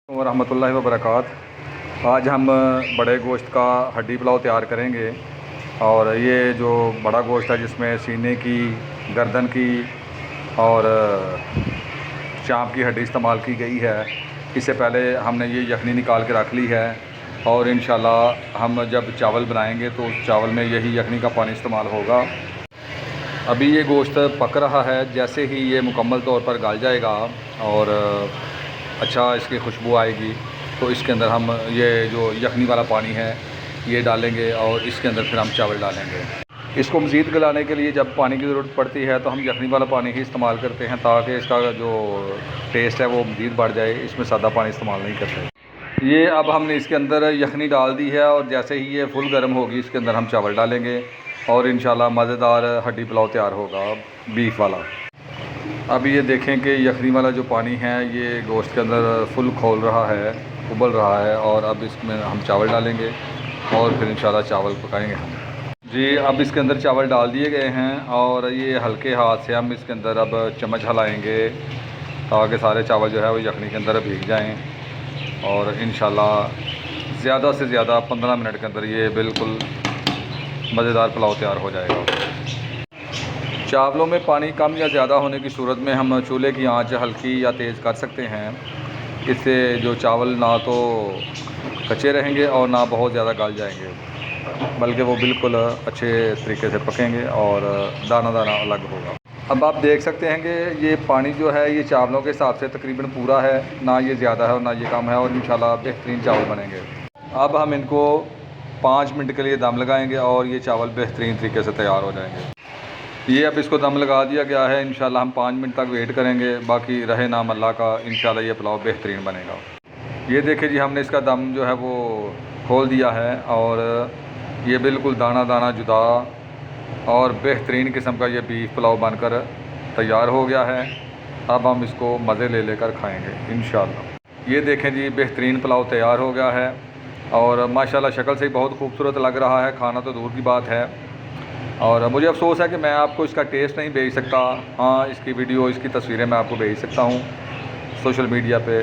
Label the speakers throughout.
Speaker 1: वरहमतुल्लाहि वबरकात। आज हम बड़े गोश्त का हड्डी पुलाव तैयार करेंगे। और ये जो बड़ा गोश्त है जिसमें सीने की, गर्दन की और चाँप की हड्डी इस्तेमाल की गई है, इससे पहले हमने ये यखनी निकाल के रख ली है। और इंशाल्लाह हम जब चावल बनाएंगे तो उस चावल में यही यखनी का पानी इस्तेमाल होगा। अभी ये गोश्त पक रहा है, जैसे ही ये मुकम्मल तौर पर गल जाएगा और अच्छा इसकी खुशबू आएगी तो इसके अंदर हम ये जो यखनी वाला पानी है ये डालेंगे और इसके अंदर फिर हम चावल डालेंगे। इसको मज़ीद गलाने के लिए जब पानी की ज़रूरत पड़ती है तो हम यखनी वाला पानी ही इस्तेमाल करते हैं, ताकि इसका जो टेस्ट है वो मज़ीद बढ़ जाए। इसमें सादा पानी इस्तेमाल नहीं करते। ये अब हमने इसके अंदर यखनी डाल दी है और जैसे ही ये फुल गर्म होगी इसके अंदर हम चावल डालेंगे और इंशाल्लाह मज़ेदार हड्डी पुलाव तैयार होगा बीफ वाला। अब ये देखें कि यखनी वाला जो पानी है ये गोश्त के अंदर फुल खोल रहा है, उबल रहा है। और अब इसमें हम चावल डालेंगे और फिर इंशाल्लाह चावल पकाएंगे हम जी। अब इसके अंदर चावल डाल दिए गए हैं और ये हल्के हाथ से हम इसके अंदर अब चम्मच हिलाएंगे ताकि सारे चावल जो है वो यखनी के अंदर भीग जाएं। और इंशाल्लाह ज़्यादा से ज़्यादा 15 मिनट के अंदर ये बिल्कुल मज़ेदार पुलाव तैयार हो जाएगा। चावलों में पानी कम या ज़्यादा होने की सूरत में हम चूल्हे की आंच हल्की या तेज़ कर सकते हैं। इससे जो चावल ना तो कच्चे रहेंगे और ना बहुत ज़्यादा गल जाएंगे, बल्कि वो बिल्कुल अच्छे तरीके से पकेंगे और दाना दाना अलग होगा। अब आप देख सकते हैं कि ये पानी जो है ये चावलों के हिसाब से तकरीबन पूरा है, ना ये ज़्यादा है और ना ये कम है। और इंशाल्लाह बेहतरीन चावल बनेंगे। अब हम इनको 5 मिनट के लिए दम लगाएंगे और ये चावल बेहतरीन तरीके से तैयार हो जाएंगे। ये अब इसको दम लगा दिया गया है। इंशाल्लाह हम 5 मिनट तक वेट करेंगे, बाकी रहे नाम अल्लाह का। इंशाल्लाह ये पुलाव बेहतरीन बनेगा। ये देखिए जी, हमने इसका दम जो है वो खोल दिया है और ये बिल्कुल दाना दाना जुदा और बेहतरीन किस्म का ये बीफ पुलाव बनकर तैयार हो गया है। अब हम इसको मज़े ले लेकर खाएँगे इंशाल्लाह। ये देखें जी, बेहतरीन पुलाव तैयार हो गया है और माशाल्लाह शक्ल से ही बहुत खूबसूरत लग रहा है। खाना तो दूर की बात है। और मुझे अफ़सोस है कि मैं आपको इसका टेस्ट नहीं भेज सकता। हाँ, इसकी वीडियो, इसकी तस्वीरें मैं आपको भेज सकता हूँ सोशल मीडिया पे।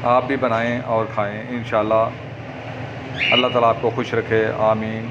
Speaker 1: आप भी बनाएं और खाएं इंशाल्लाह। अल्लाह ताला आपको खुश रखे, आमीन।